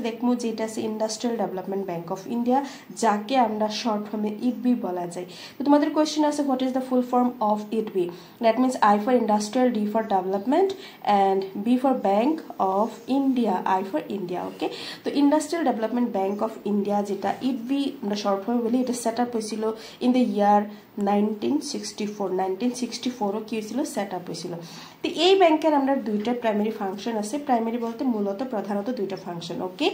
দেখবো যেটা আছে industrial development bank of India, যাকে আমরা শর্ট ফর্মে ইডবি বলা যায়। তো তোমাদের কোয়েশ্চেন আছে what is the full form of IDBI. That means I for industrial, D for development and B for bank of India, I for India. Okay, তো industrial development bank of India যেটা IDBI আমরা short ফর্মে বলি, এটা set up হয়েছিল in the year 1964 কি হয়েছিল, set up হয়েছিল। তো এই ব্যাংকের আমরা দুইটা প্রাইমারি ফাংশন আছে, প্রাইমারি বলতে মূলত প্রধানত দুইটা ফাংশন। ওকে,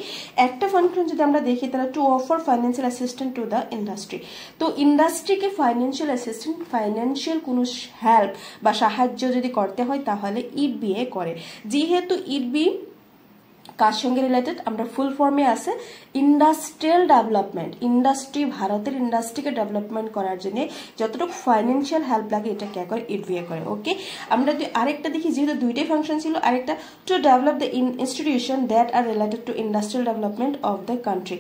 একটা ফাংশন যদি আমরা দেখি তাহলে to offer financial assistant to the industry. তো ইন্ডাস্ট্রিকে ফাইন্যান্সিয়াল অ্যাসিস্ট্যান্ট, ফাইন্যান্সিয়াল কোনো হেল্প বা সাহায্য যদি করতে হয় তাহলে ইডবিএ করে। যেহেতু ইডবি কার সঙ্গে রিলেটেড, আমরা ফুল ফর্মে আছে ইন্ডাস্ট্রিয়াল ডেভেলপমেন্ট, ইন্ডাস্ট্রি, ভারতের ইন্ডাস্ট্রিকে ডেভেলপমেন্ট করার জন্য যতটুকু ফাইন্যান্সিয়াল হেল্প লাগে এটা কে করে, ইডবিএ করে। ওকে, আমরা যদি আরেকটা দেখি, যেহেতু দুইটাই ফাংশন ছিল, আরেকটা to develop the institution that are related to industrial development of the country.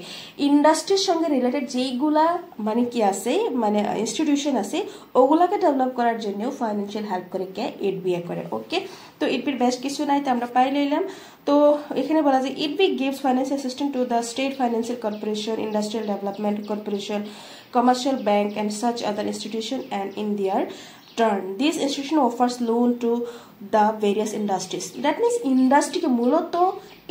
ইন্ডাস্ট্রির সঙ্গে রিলেটেড যেইগুলা মানে কি আছে, মানে ইনস্টিটিউশন আছে, ওগুলাকে ডেভেলপ করার জন্যও ফাইন্যান্সিয়াল হেল্প করে কে, ইডবিএ করে। ওকে, তো ইডবির বেশ কিছু নাই, তো আমরা পাই লইলাম। তো এখানে বলা যায় IDBI gives financial assistant to the state financial corporation, industrial development corporation, commercial bank and such other institution, and in their turn this institution offers loan to the various industries. That means industry ke মূলত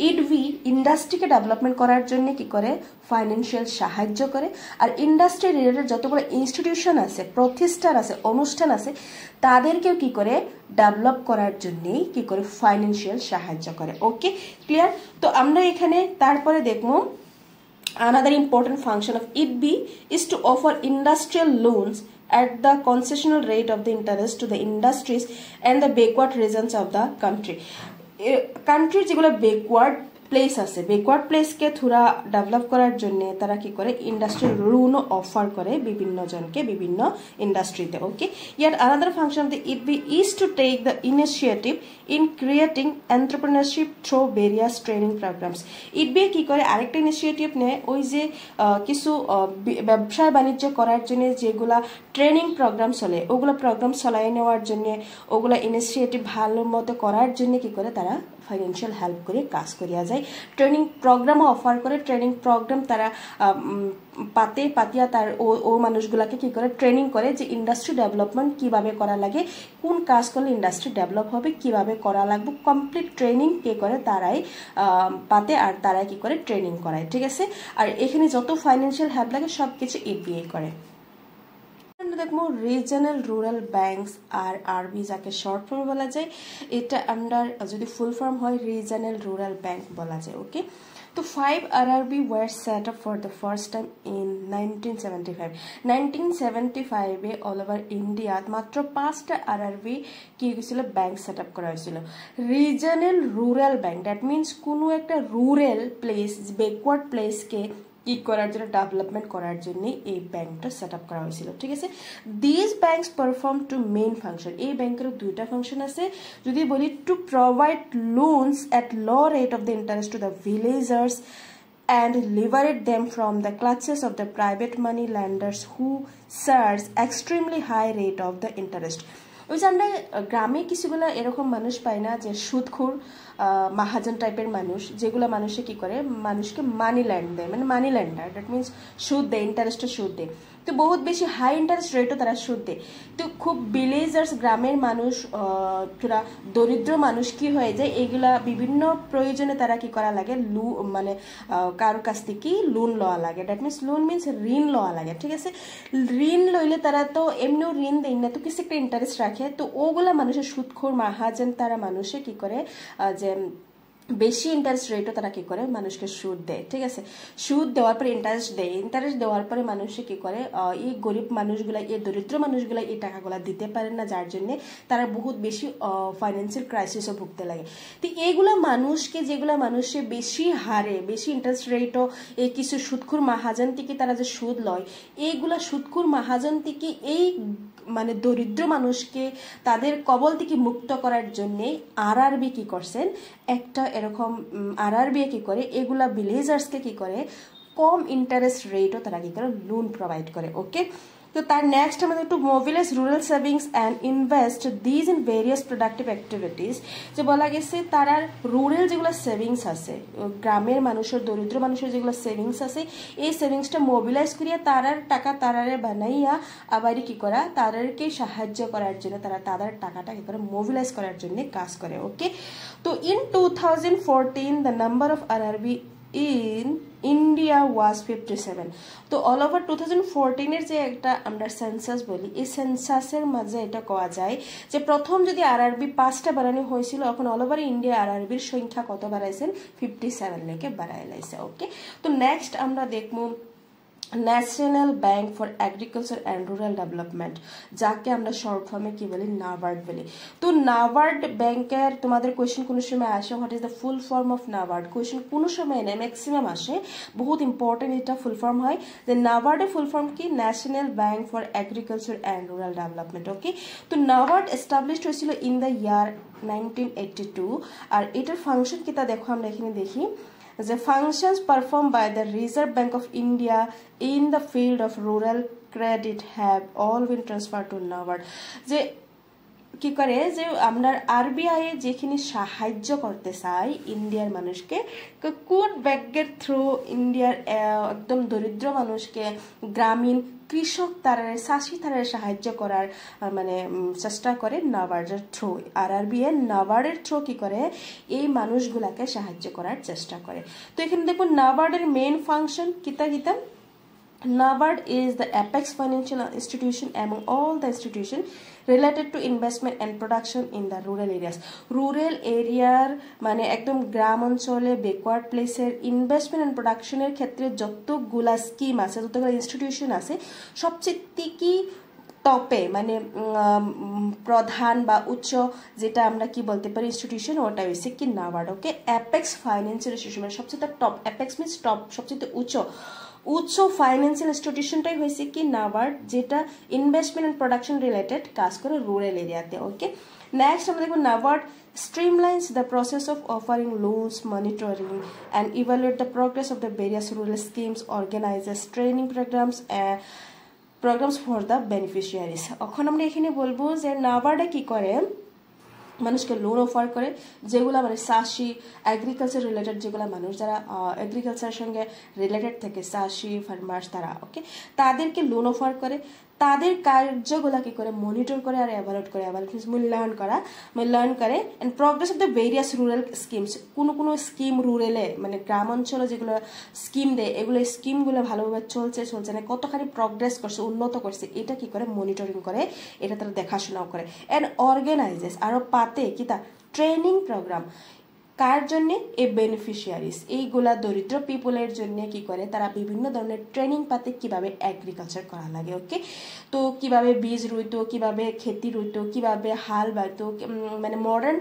ইডবি ইন্ডাস্ট্রিকে development করার জন্য কি করে, financial সাহায্য করে। আর industry related যতগুলো institution আছে, প্রতিষ্ঠান আছে, অনুষ্ঠান আছে, তাদেরকেও কি করে ডেভেলপ করার জন্যই কি করে, ফাইন্যান্সিয়াল সাহায্য করে। ওকে, ক্লিয়ার। তো আমরা এখানে তারপরে দেখবো another important function of IDBI is to offer industrial loans at the concessional rate of the interest to the industries and the backward regions of the country. Country যেগুলো backward প্লেস আছে, backward প্লেসকে থোড়া develop করার জন্য তারা কি করে, industrial লোনও offer করে বিভিন্ন জনকে বিভিন্ন ইন্ডাস্ট্রিতে। Okay, year another function of the IDBI is to take the initiative in creating entrepreneurship through various training programs. IDBI কি করে, আরেকটা ইনিশিয়েটিভ নেয়, ওই যে কিছু ব্যবসা বাণিজ্য করার জন্য যেগুলা ট্রেনিং প্রোগ্রাম চলে, ওগুলো প্রোগ্রাম চলাই নেওয়ার জন্য, ওগুলো ইনিশিয়েটিভ ভালো মতো করার জন্য কি করে, তারা ফাইন্যান্সিয়াল হেল্প করে কাজ করিয়া যায়। ট্রেনিং প্রোগ্রামও অফার করে, ট্রেনিং প্রোগ্রাম তারা পাতিয়া তার ও মানুষগুলাকে কি করে ট্রেনিং করে যে ইন্ডাস্ট্রি ডেভেলপমেন্ট কিভাবে করা লাগে, কোন কাজ করলে ইন্ডাস্ট্রি ডেভেলপ হবে, কিভাবে করা লাগবে, কমপ্লিট ট্রেনিং কে করে তারাই পাতে, আর তারাই কি করে ট্রেনিং করায়। ঠিক আছে, আর এখানে যত ফাইন্যান্সিয়াল হেল্প লাগে সব কিছু ইডবিএ করে। দেখবো রিজনাল রুরাল ব্যাংকস আর আরবি, যাকে শর্ট ফর্ম বলা যায়, এটা আন্ডার যদি ফুল ফর্ম হয় রিজনাল রুরাল ব্যাংক বলা যায়। ওকে, তো 5 RRB were set up for the first time in 1975. 1975 all over India মাত্র 5টা RRB কি হয়েছিল, ব্যাংক সেট আপ করা হয়েছিল। Regional rural bank, that means কোনো একটা রুরাল প্লেস, ব্যাকওয়ার্ড প্লেসকে কি করার জন্য, ডেভেলপমেন্ট করার জন্য এই ব্যাংকটা সেট আপ করা হয়েছিল। ঠিক আছে, this banks perform to main function. এই ব্যাংকের দুইটা ফাংশন আছে। যদি বলি to provide loans at low rate of the interest to the villagers and liberate them from the clutches of the private money lenders who charge extremely high rate of the interest. ওই যে আমরা গ্রামে কিছুগুলো এরকম মানুষ পাই না, যে সুদখোর মাহাজন টাইপের মানুষ, যেগুলো মানুষে কি করে, মানুষকে মানি ল্যান্ড দেয়, মানে মানি ল্যান্ডার, দ্যাট মিনস সুদ দেয়, ইন্টারেস্টে সুদ দেয়। তো বহুত বেশি হাই ইন্টারেস্ট রেটও তারা সুদ দেয়। তো খুব ভিলেজার্স, গ্রামের মানুষ, পুরা দরিদ্র মানুষ কি হয়ে যায়, এগুলা বিভিন্ন প্রয়োজনে তারা কি করা লাগে, মানে কারোর কাছ থেকে লোন লওয়া লাগে। দ্যাট মিনস লোন মিনস ঋণ লওয়া লাগে। ঠিক আছে, ঋণ লইলে তারা তো এমনিও ঋণ দেয় না, তো কিছু একটা ইন্টারেস্ট রাখে। তো ওগুলা মানুষের সুদখোর মাহাজন তারা মানুষে কি করে, যে বেশি ইন্টারেস্ট রেটও তারা কি করে, মানুষকে সুদ দেয়। ঠিক আছে, সুদ দেওয়ার পরে ইন্টারেস্ট দেয়, ইন্টারেস্ট দেওয়ার পরে মানুষে কি করে, এই গরিব মানুষগুলা, এই দরিদ্র মানুষগুলা এই টাকাগুলা দিতে পারে না, যার জন্য তারা বহুত বেশি ফাইন্যান্সিয়াল ক্রাইসিসও ভুগতে লাগে। তো এইগুলা মানুষকে, যেগুলা মানুষে বেশি হারে, বেশি ইন্টারেস্ট রেটও এই কিছু সুদখোর মাহাজন থেকে তারা যে সুদ লয়, এইগুলা সুদখোর মাহাজন থেকে এই মানে দরিদ্র মানুষকে তাদের কবল থেকে মুক্ত করার জন্য আরআরবি কি করছেন, একটা এরকম আরআরবি কি করে, এগুলা ভিলেজার্সকে কি করে, কম ইন্টারেস্ট রেটও তারা কি করে লোন প্রোভাইড করে। ওকে, তো তো তার নেক্সট আমাদের একটু mobilise rural savings and invest these in various productive activities, যে বলা গেছে তারা রুরাল যেগুলো সেভিংস আছে, গ্রামের মানুষের দরিদ্র মানুষের যেগুলো সেভিংস আছে, এই সেভিংসটা মোবিলাইজ করিয়া তারার টাকা তারারে বানাইয়া আবার কি করা, তাদেরকে সাহায্য করার জন্য তারা তাদের টাকাটা কি করে মোবিলাইজ করার জন্য কাজ করে। ওকে, তো in 2014 the number of RRB in India was 57. তো অল ওভার 2014 এর যে একটা আমরা সেন্সাস বলি, এই সেন্সাসের মাঝে এটা কোয়া যায় যে প্রথম যদি আরআরবি 5টা বাড়ানো হয়েছিল, এখন অল ওভার ইন্ডিয়া আরআরবির সংখ্যা কত বাড়াইছেন, 57 লেকে বাড়াই লাইছে। ওকে, তো নেক্সট আমরা দেখবো national bank for agriculture and rural development, যাকে আমরা শর্ট ফর্মে কি বলি, নাবার্ড বলি। তো নাবার্ড ব্যাংকের তোমাদের কোয়েশ্চেন কোনো সময় আসে, what is the full form of NABARD, question কোনো সময় নেই, ম্যাক্সিমাম আসে, বহুত ইম্পর্টেন্ট এটা ফুল ফর্ম হয় যে নাবার্ডের ফুল ফর্ম কি, national bank for agriculture and rural development. Okay, তো নাবার্ড এস্টাবলিশড হয়েছিল ইন দ্য ইয়ার 1982, আর এটার ফাংশন কি তা দেখো, আমরা এখানে দেখি যে functions performed by the Reserve Bank of India in the field of rural credit have all been transferred to NABARD। যে কি করে, যে আমরা আরবিআই যেখানে সাহায্য করতে চাই ইন্ডিয়ার মানুষকে, কোন ব্যাংকের থ্রু ইন্ডিয়ার একদম দরিদ্র মানুষকে, গ্রামীণ কৃষক তারা চাষি তারা সাহায্য করার মানে চেষ্টা করে নাবার্ডের থ্রু, আরআরবিআই নাবার্ডের থ্রু কি করে এই মানুষগুলাকে সাহায্য করার চেষ্টা করে। তো এখানে দেখো নাবার্ডের মেইন ফাংশন কিতা কিতা, NABARD is the apex financial institution among all the institutions related to investment and production in the rural areas. Rural area মানে একদম গ্রাম অঞ্চলে ব্যাকওয়ার্ড প্লেসের ইনভেস্টমেন্ট এন্ড প্রোডাকশনের ক্ষেত্রে যতগুলা স্কিম আছে, যতগুলা ইনস্টিটিউশন আছে, সবচেয়ে কি টপে মানে প্রধান বা উচ্চ যেটা আমরা কি বলতে পারি ইনস্টিটিউশন, ওটা হচ্ছে কি নাবার্ড। ওকে, অ্যাপেক্স ফাইন্যান্সিয়াল ইনস্টিটিউশন মানে সবচেয়ে টপ, অ্যাপেক্স মিন্স টপ, সবচেয়ে উচ্চ ফাইন্যান্সিয়াল ইনস্টিটিউশনটাই হয়েছে কি নাবার্ড, যেটা ইনভেস্টমেন্ট এন্ড প্রোডাকশন রিলেটেড কাজ করে রুরাল এরিয়াতে। ওকে, নেক্সট আমরা দেখবো NABARD streamlines the process of offering loans, monitoring and evaluate the progress of the various rural schemes, organizes training programs for the beneficiaries। এখন আমরা এখানে বলবো যে নাবার্ডে কি করে, মানুষকে লোন অফার করে, যেগুলো মানে চাষি এগ্রিকালচার রিলেটেড, যেগুলো মানুষ যারা এগ্রিকালচারের সঙ্গে রিলেটেড থাকে, চাষি ফার্মার্স তারা, ওকে, তাদেরকে লোন অফার করে, তাদের কার্যগুলা কি করে মনিটর করে আর এভালুয়েট করে, মূল্যায়ন করে and progress of the various rural schemes, কোনো স্কিম রুরালে মানে গ্রাম অঞ্চলে যেগুলো স্কিম দেয়, এগুলো স্কিমগুলো ভালোভাবে চলছে না, কতখানি প্রগ্রেস করছে, উন্নত করছে, এটা কি করে মনিটরিং করে, এটা তারা দেখাশোনাও করে এন্ড অর্গানাইজেস আরো পাতে কি তা ট্রেনিং প্রোগ্রাম, কার জন্য, এই বেনিফিশিয়ারিজ, এইগুলা দরিদ্র পিপলের জন্য কি করে, তারা বিভিন্ন ধরনের ট্রেনিং পাতে কিভাবে এগ্রিকালচার করা লাগে। ওকে, তো কিভাবে বীজ রুইতো, কিভাবে খেতি রুইতো, কিভাবে হাল বাইতো, মানে মডার্ন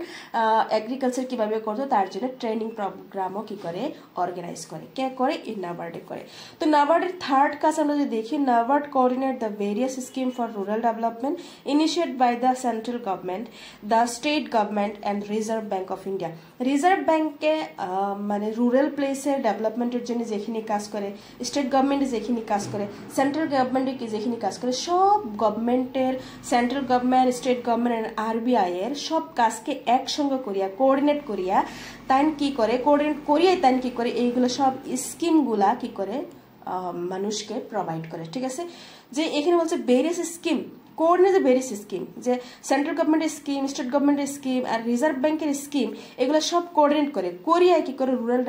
এগ্রিকালচার কিভাবে করতো, তার জন্য ট্রেনিং প্রোগ্রামও কি করে অর্গানাইজ করে, কে করে, এই নাবার্ডে করে। তো নাবার্ডের থার্ড কাজ আমরা যদি দেখি, NABARD coordinate the various scheme for rural development initiate by the central government, the state government and reserve bank of India. Reserve ব্যাংকে মানে রুরাল প্লেসের ডেভেলপমেন্টের জন্য যেখানে কাজ করে, স্টেট গভর্নমেন্টে যেখানে কাজ করে, সেন্ট্রাল গভর্নমেন্টে যেখানে কাজ করে, সব গভর্নমেন্টের, central government, state government, RBI এর সব কাজকে একসঙ্গে করিয়া কোঅর্ডিনেট করিয়া তান কি করে, কোঅর্ডিনেট করিয়াই তান কি করে এইগুলো সব স্কিমগুলা কি করে মানুষকে প্রোভাইড করে। ঠিক আছে, যে এখানে বলছে various scheme, coordinate the various scheme, যে সেন্ট্রাল গভর্নমেন্টের স্কিম, স্টেট গভর্নমেন্টের স্কিম আর রিজার্ভ ব্যাংকের স্কিম, এগুলো সব কোঅর্ডিনেট করে করিয়া কি করে রুরাল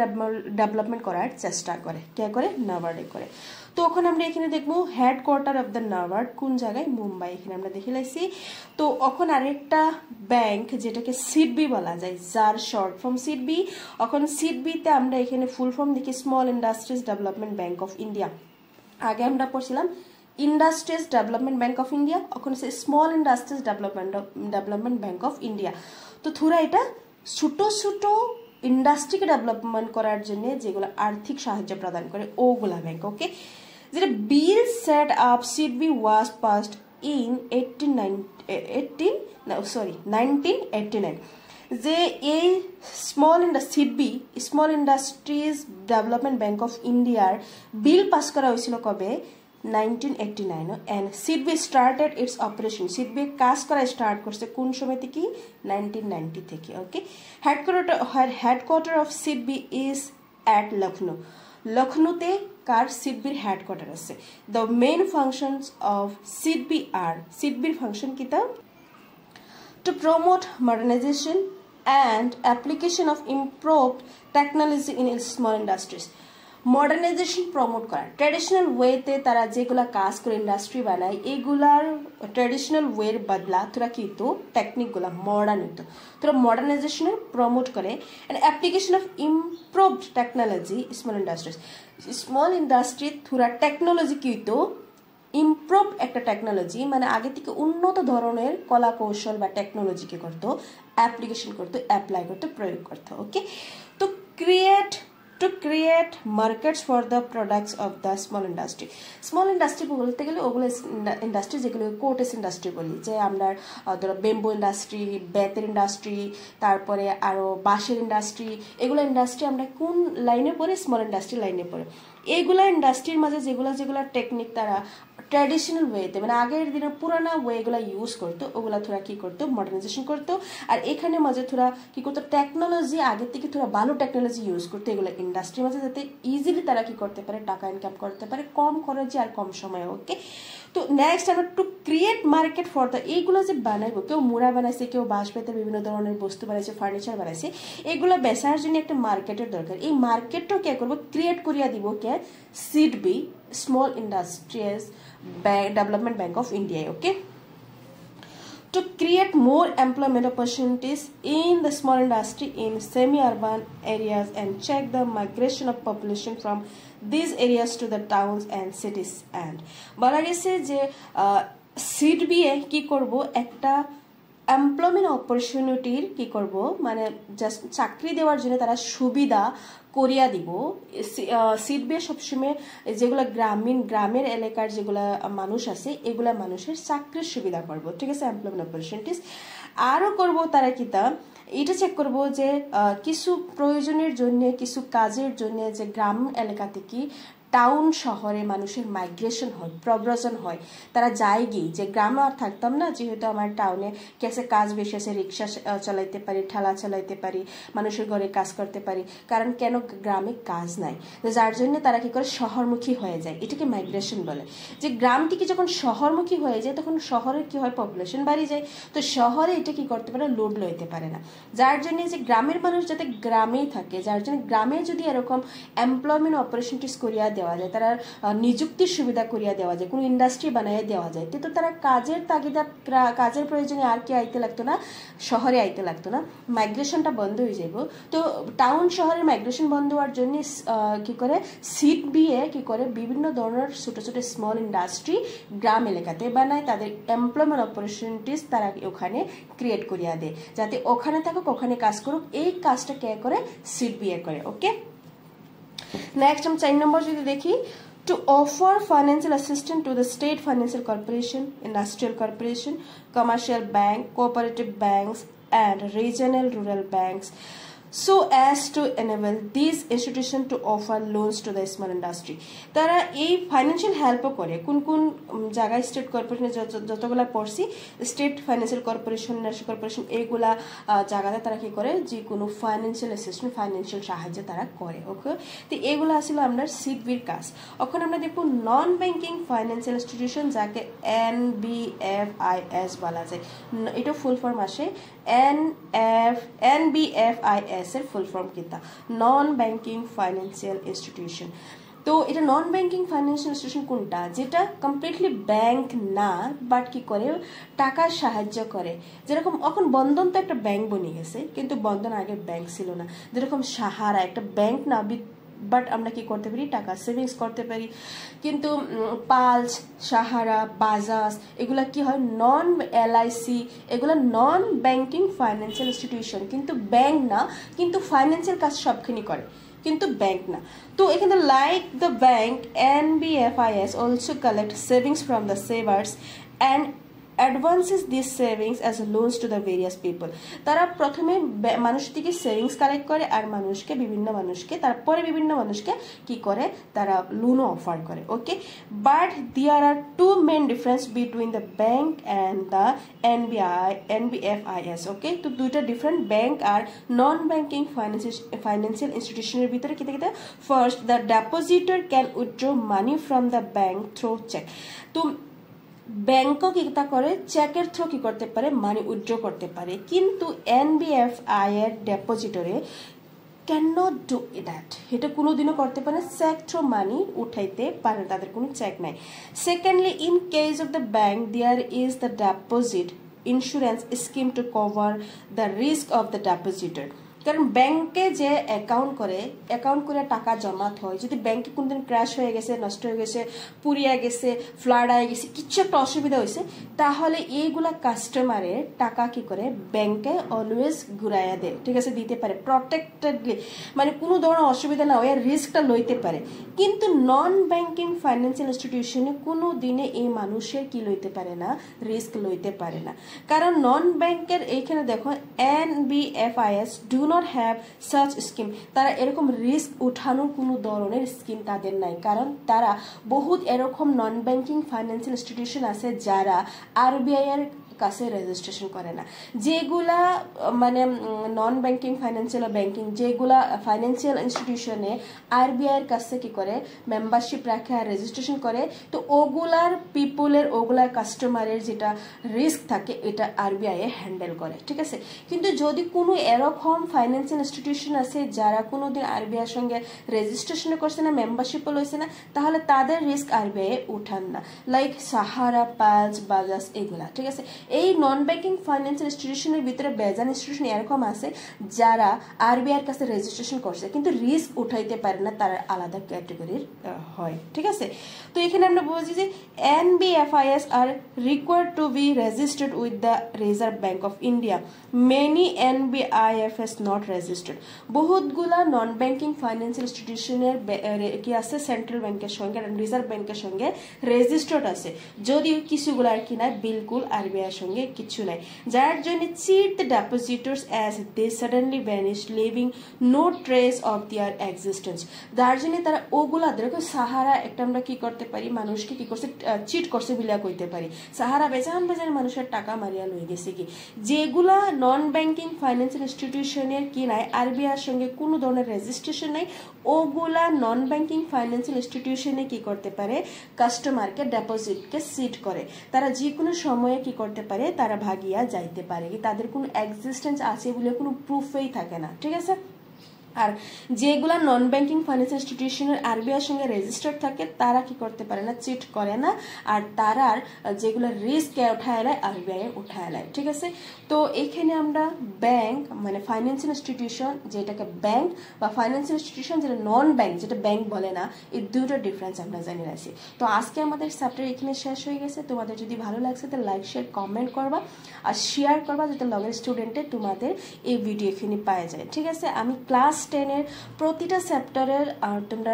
ডেভেলপমেন্ট করার চেষ্টা করে, কে করে, নাবার্ডে করে। তো এখন আমরা এখানে দেখবো হেডকোয়ার্টার অফ দ্য নাবার্ড কোন জায়গায়, মুম্বাই, এখানে আমরা দেখে লাইছি। তো এখন আরেকটা ব্যাংক যেটাকে সিডবি বলা যায়, যার শর্ট ফর্ম সিডবি, এখন সিডবিতে আমরা এখানে ফুল ফর্ম দেখি small industries development bank of India. আগে আমরা পড়ছিলাম industries development bank of India, এখন হচ্ছে small industries development bank of India. তো থোড়া এটা ছোট ছোট ইন্ডাস্ট্রিকে ডেভেলপমেন্ট করার জন্য যেগুলো আর্থিক সাহায্য প্রদান করে ওগুলা ব্যাংক। ওকে, যেটা bill set up SIDBI was passed in 1989, যে এই SIDBI small industries development bank of ইন্ডিয়ার বিল পাস করা হয়েছিল কবে, 1989 and SIDBI started its operation. SIDBI কাজ করা স্টার্ট করছে কোন সময় থেকে 1990 থেকে okay headquarter of SIDBI is at Lucknow. লখনৌতে কার SIDBIর হেডকোয়ার্টার আছে the main functions of SIDBI are SIDBIর ফাংশন কিতা to promote modernization and application of improved technology in its small industries. Modernisation promote করা ট্র্যাডিশনাল ওয়েতে তারা যেগুলা কাজ করে ইন্ডাস্ট্রি বানায় এগুলার ট্র্যাডিশনাল ওয়ের বদলা তোরা কিন্তু টেকনিকগুলা মডার্ন হতো তোরা মডার্নাইজেশনের প্রমোট করে and application of improved technology small industry তোরা টেকনোলজি কি হইতো ইমপ্রুভ একটা টেকনোলজি মানে আগে থেকে উন্নত ধরনের কলা কৌশল বা টেকনোলজিকে করতো অ্যাপ্লিকেশন করতো অ্যাপ্লাই করতো প্রয়োগ করতো ওকে তো to create markets for the products of the small industry বলতে গেলে ওগুলো ইন্ডাস্ট্রি যেগুলো কোটেস ইন্ডাস্ট্রি বলি যে আমরা ধরো বেম্বো ইন্ডাস্ট্রি বেতের ইন্ডাস্ট্রি তারপরে আরও বাঁশের ইন্ডাস্ট্রি এগুলো ইন্ডাস্ট্রি আমরা কোন লাইনে পড়ে স্মল ইন্ডাস্ট্রি লাইনে পড়ে এইগুলা ইন্ডাস্ট্রির মাঝে যেগুলা টেকনিক তারা ট্র্যাডিশনাল ওয়েতে মানে আগের দিনের পুরানা ওয়েগুলা ইউজ করতো ওগুলা থোড়া কি করতো মডার্নাইজেশন করতো আর এখানে মাঝে থোড়া কি করতো টেকনোলজি আগের থেকে থোড়া ভালো টেকনোলজি ইউজ করতো এগুলো ইন্ডাস্ট্রির মাঝে যাতে ইজিলি তারা কি করতে পারে টাকা ইনকাম করতে পারে কম খরচে আর কম সময়ে ওকে তো নেক্সট আমরা to create market for the এইগুলো যে বানাইবো কেউ মুড়া বানাইছে কেউ বাঁশ বেতের বিভিন্ন ধরনের বস্তু বানাইছে ফার্নিচার বানাইছে এগুলো বেচার জন্য একটা মার্কেটের দরকার এই মার্কেটটাও কে করবো ক্রিয়েট করিয়া দিব কে SIDBI small industries Development Bank of India okay to create more employment opportunities in the small industry in semi-urban areas and check the migration of population from these areas to the towns and cities and বলা গেছে যে SIDBI কি করব একটা employment অপরচুনিটির কি করব মানে just চাকরি দেওয়ার জন্য তারা সুবিধা করিয়া দিব SIDBI সবসময় যেগুলো গ্রামের এলাকার যেগুলো মানুষ আছে এগুলা মানুষের চাকরির সুবিধা করব ঠিক আছে এমপ্লয়মেন্ট অপরচুনিটিস আরও করব তারা কিতা এটা চেক করব যে কিছু প্রয়োজনের জন্য কিছু কাজের জন্য যে গ্রাম এলাকা থেকে টাউন শহরে মানুষের মাইগ্রেশন হয় প্রব্রজন হয় তারা যায় গিয়ে যে গ্রামে আর থাকতাম না যেহেতু আমার টাউনে কেসে কাজ বেশি আছে রিক্সা চালাইতে পারি ঠেলা চালাইতে পারি মানুষের ঘরে কাজ করতে পারি কারণ কেন গ্রামে কাজ নাই যার জন্য তারা কি করে শহরমুখী হয়ে যায় এটাকে মাইগ্রেশন বলে যে গ্রাম থেকে যখন শহরমুখী হয়ে যায় তখন শহরের কি হয় পপুলেশন বাড়ি যায় তো শহরে এটা কি করতে পারে লোড লইতে পারে না যার জন্য যে গ্রামের মানুষ যাতে গ্রামেই থাকে যার জন্য গ্রামে যদি এরকম এমপ্লয়মেন্ট অপরচুনিটিস করিয়া দেওয়া যায় তারা নিযুক্তির সুবিধা করিয়া দেওয়া যায় কোনো ইন্ডাস্ট্রি বানাইয়া দেওয়া যায় তো তারা কাজের তাগিদা কাজের প্রয়োজনে আর কি আইতে লাগতো না শহরে আইতে লাগতো না মাইগ্রেশনটা বন্ধ হয়ে যাব তো টাউন শহরের মাইগ্রেশন বন্ধ হওয়ার জন্য কি করে SIDBI কি করে বিভিন্ন ধরনের ছোট ছোট স্মল ইন্ডাস্ট্রি গ্রাম এলাকাতে বানায় তাদের এমপ্লয়মেন্ট অপরচুনিটিস তারা ওখানে ক্রিয়েট করিয়া দেয় যাতে ওখানে থাকুক ওখানে কাজ করুক এই কাজটা কে করে SIDBI করে ওকে নেক্সট हम 4 নম্বর যদি দেখি to offer financial assistance to the state financial corporation industrial corporation commercial bank cooperative banks and regional rural banks so as to enable these institutions to offer loans to the small industry তারা এই financial হেল্পও করে কোন কোন জায়গায় state কর্পোরেশনে যতগুলা পড়ছি state financial corporation national corporation এইগুলা জায়গাতে তারা কি করে যে কোনো ফাইন্যান্সিয়াল অ্যাসিস্ট্যান্ট ফাইন্যান্সিয়াল সাহায্য তারা করে ওকে তো এগুলো আসলে আমরা SIDBIর কাজ এখন আমরা দেখব নন ব্যাংকিং ফাইন্যান্সিয়াল ইনস্টিটিউশন যাকে NBFIS বলা যায় এটা ফুল ফর্ম আসে NBFIS এর ফুল ফর্ম কিতা নন ব্যাংকিং ফাইন্যান্সিয়াল ইনস্টিটিউশন তো এটা নন ব্যাংকিং ফাইন্যান্সিয়াল ইনস্টিটিউশন কোনটা যেটা কমপ্লিটলি ব্যাংক না বাট কি করে টাকার সাহায্য করে যেরকম এখন বন্ধন তো একটা ব্যাংক বনে গেছে কিন্তু বন্ধন আগে ব্যাংক ছিল না যেরকম সাহারা একটা ব্যাংক না বাট আমরা কি করতে পারি টাকা সেভিংস করতে পারি কিন্তু পালস সাহারা বাজাজ এগুলা কি হয় নন LIC এগুলা নন ব্যাংকিং ফাইন্যান্সিয়াল ইনস্টিটিউশন কিন্তু ব্যাংক না কিন্তু ফাইন্যান্সিয়াল কাজ সবখানি করে কিন্তু ব্যাংক না তো এখানে like the bank NBFIS also collect savings from the savers and advances this savings as loans to the various people. তারা প্রথমে মানুষ থেকে সেভিংস কালেক্ট করে আর মানুষকে বিভিন্ন মানুষকে তারপরে বিভিন্ন মানুষকে কি করে তারা লোনও অফার করে। Okay, but there are two main difference between the bank and the NBFIS। Okay, তো দুইটা ডিফারেন্ট ব্যাংক আর নন ব্যাংকিং ফাইন্যান্সিয়াল ইনস্টিটিউশনের ভিতরে কি থাকে? First, the depositor can withdraw money from the bank through cheque. তো ব্যাংকও কি করে চেকের থ্রু কি করতে পারে মানি উইথড্র করতে পারে, কিন্তু NBFI এর ডেপোজিটরে ক্যান নট ডু দ্যাট, এটা কোনোদিনও করতে পারে চেক থ্রু মানি উঠাইতে পারে, তাদের কোনো চেক নাই। Secondly, in case of the bank there is the deposit insurance scheme to cover the risk of the depositor. কারণ ব্যাংকে যে অ্যাকাউন্ট করে টাকা জমা হয়, যদি ব্যাংকে কোনদিন ক্র্যাশ হয়ে গেছে, নষ্ট হয়ে গেছে, পুড়িয়া গেছে, ফ্লাড হয়ে গেছে, কিছু একটা অসুবিধা হয়েছে, তাহলে এইগুলা কাস্টমারের টাকা কি করে ব্যাংকে অলওয়েজ ঘুরাইয়া দেয়, ঠিক আছে, দিতে পারে প্রটেক্টেডলি, মানে কোনো ধরনের অসুবিধা না হয়, রিস্কটা লইতে পারে। কিন্তু নন ব্যাংকিং ফাইন্যান্সিয়াল ইনস্টিটিউশনে কোনো দিনে এই মানুষের কি লইতে পারে না, রিস্ক লইতে পারে না। কারণ নন ব্যাংকের এইখানে দেখো NBFIS do not have such scheme, তারা এরকম রিস্ক উঠানোর কোনো ধরনের স্কিম তাদের নাই। কারণ তারা বহুত এরকম নন ব্যাংকিং ফাইন্যান্সিয়াল ইনস্টিটিউশন আছে যারা RBI এর কাছে রেজিস্ট্রেশন করে না, যেগুলা মানে নন ব্যাংকিং ফাইন্যান্সিয়াল ব্যাংকিং যেগুলা ফাইন্যান্সিয়াল ইনস্টিটিউশনে RBI এর কাছে কি করে মেম্বারশিপ রাখে আর রেজিস্ট্রেশন করে, তো ওগুলার ওগুলার কাস্টমারের যেটা রিস্ক থাকে এটা RBI এ হ্যান্ডেল করে, ঠিক আছে। কিন্তু যদি কোনো এরকম ফাইন্যান্সিয়াল ইনস্টিটিউশন আছে যারা কোনোদিন RBI এর সঙ্গে রেজিস্ট্রেশন করছে না, মেম্বারশিপও লইছে না, তাহলে তাদের রিস্ক RBI এ উঠান না, লাইক সাহারা, পালস, বাজাজ এগুলা, ঠিক আছে। এই নন ব্যাংকিং ফাইন্যান্সিয়াল ইনস্টিটিউশনের ভিতরে বেজান ইনস্টিটিউশন এরকম আছে যারা RBI এর কাছে রেজিস্ট্রেশন করছে কিন্তু রিস্ক উঠাইতে পারে না, তারা আলাদা ক্যাটাগরির হয়, ঠিক আছে। তো এখানে আমরা বলছি যে NBFIS আর required to be registered with the reserve bank of India, many NBIFS not registered. বহুতগুলা নন ব্যাংকিং ফাইন্যান্সিয়াল ইনস্টিটিউশনের কি আছে সেন্ট্রাল ব্যাংকের সঙ্গে রিজার্ভ ব্যাংকের সঙ্গে রেজিস্টার্ড আছে, যদিও কিছুগুলো আর কি না বিলকুল RBI এর সঙ্গে কিছু নাই, যার জন্য cheat the depositors as they suddenly vanish leaving no trace of their existence. যার জন্য তারা ওগুলা দেখো সাহারা একটা আমরা কি করতে পারি, মানুষকে কি করছে চিট করছে বিলা কইতে পারি, সাহারা বেজান মানুষের টাকা মারিয়া লই গেছে কি, যেগুলা নন ব্যাংকিং ফাইন্যান্সিয়াল ইনস্টিটিউশনের কি নাই RBI এর সঙ্গে কোনো ধরনের রেজিস্ট্রেশন নাই, ওগুলা নন ব্যাংকিং ফাইন্যান্সিয়াল ইনস্টিটিউশনে কি করতে পারে কাস্টমারকে ডিপোজিটকে সিট করে, তারা যে কোনো সময়ে কি করতে পারে তারা ভাগিয়া যাইতে পারে, তাদের কোনো এক্সিস্টেন্স আছে বলে কোনো প্রুফই থাকে না, ঠিক আছে। আর যেগুলা নন ব্যাংকিং ফাইন্যান্সিয়াল ইনস্টিটিউশনের RBI এর সঙ্গে রেজিস্টার্ড থাকে তারা কি করতে পারে না, চিট করে না, আর তারার যেগুলো রিস্ক উঠায় নেয় RBI উঠায় নেয়, ঠিক আছে। তো এখানে আমরা ব্যাংক মানে ফাইন্যান্সিয়াল ইনস্টিটিউশন যেটাকে ব্যাংক বা ফাইন্যান্সিয়াল ইনস্টিটিউশন যেটা নন ব্যাংক যেটা ব্যাংক বলে না, এই দুটো ডিফারেন্স আমরা জানি রাখছি। তো আজকে আমাদের চ্যাপ্টার এখানে শেষ হয়ে গেছে। তোমাদের যদি ভালো লাগছে তো লাইক শেয়ার কমেন্ট করবা আর শেয়ার করবা যাতে লগের স্টুডেন্টে তোমাদের এই ভিডিও এখানে পাওয়া যায়, ঠিক আছে। আমি ক্লাস 10 এর প্রতিটা চ্যাপ্টারের তোমরা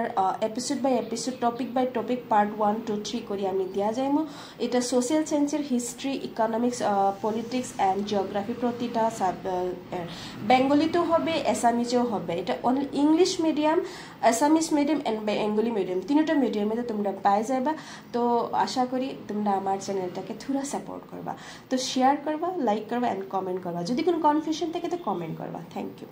episode by episode topic by topic part 1, 2, 3 করে আমি দেওয়া যাইমু। এটা সোশ্যাল সায়েন্সের history, economics, politics and geography প্রতিটা বেঙ্গলিতেও হবে, আসামিজেও হবে। এটা only English medium, Assamese medium and Bengali medium তিনটা মিডিয়ামে তোমরা পাই যাবা। তো আশা করি তোমরা আমার চ্যানেলটাকে থোড়া সাপোর্ট করবা। তো শেয়ার করবা, লাইক করবা অ্যান্ড কমেন্ট করবা। যদি কোনো কনফিউশন থাকে তো কমেন্ট করবা। Thank you.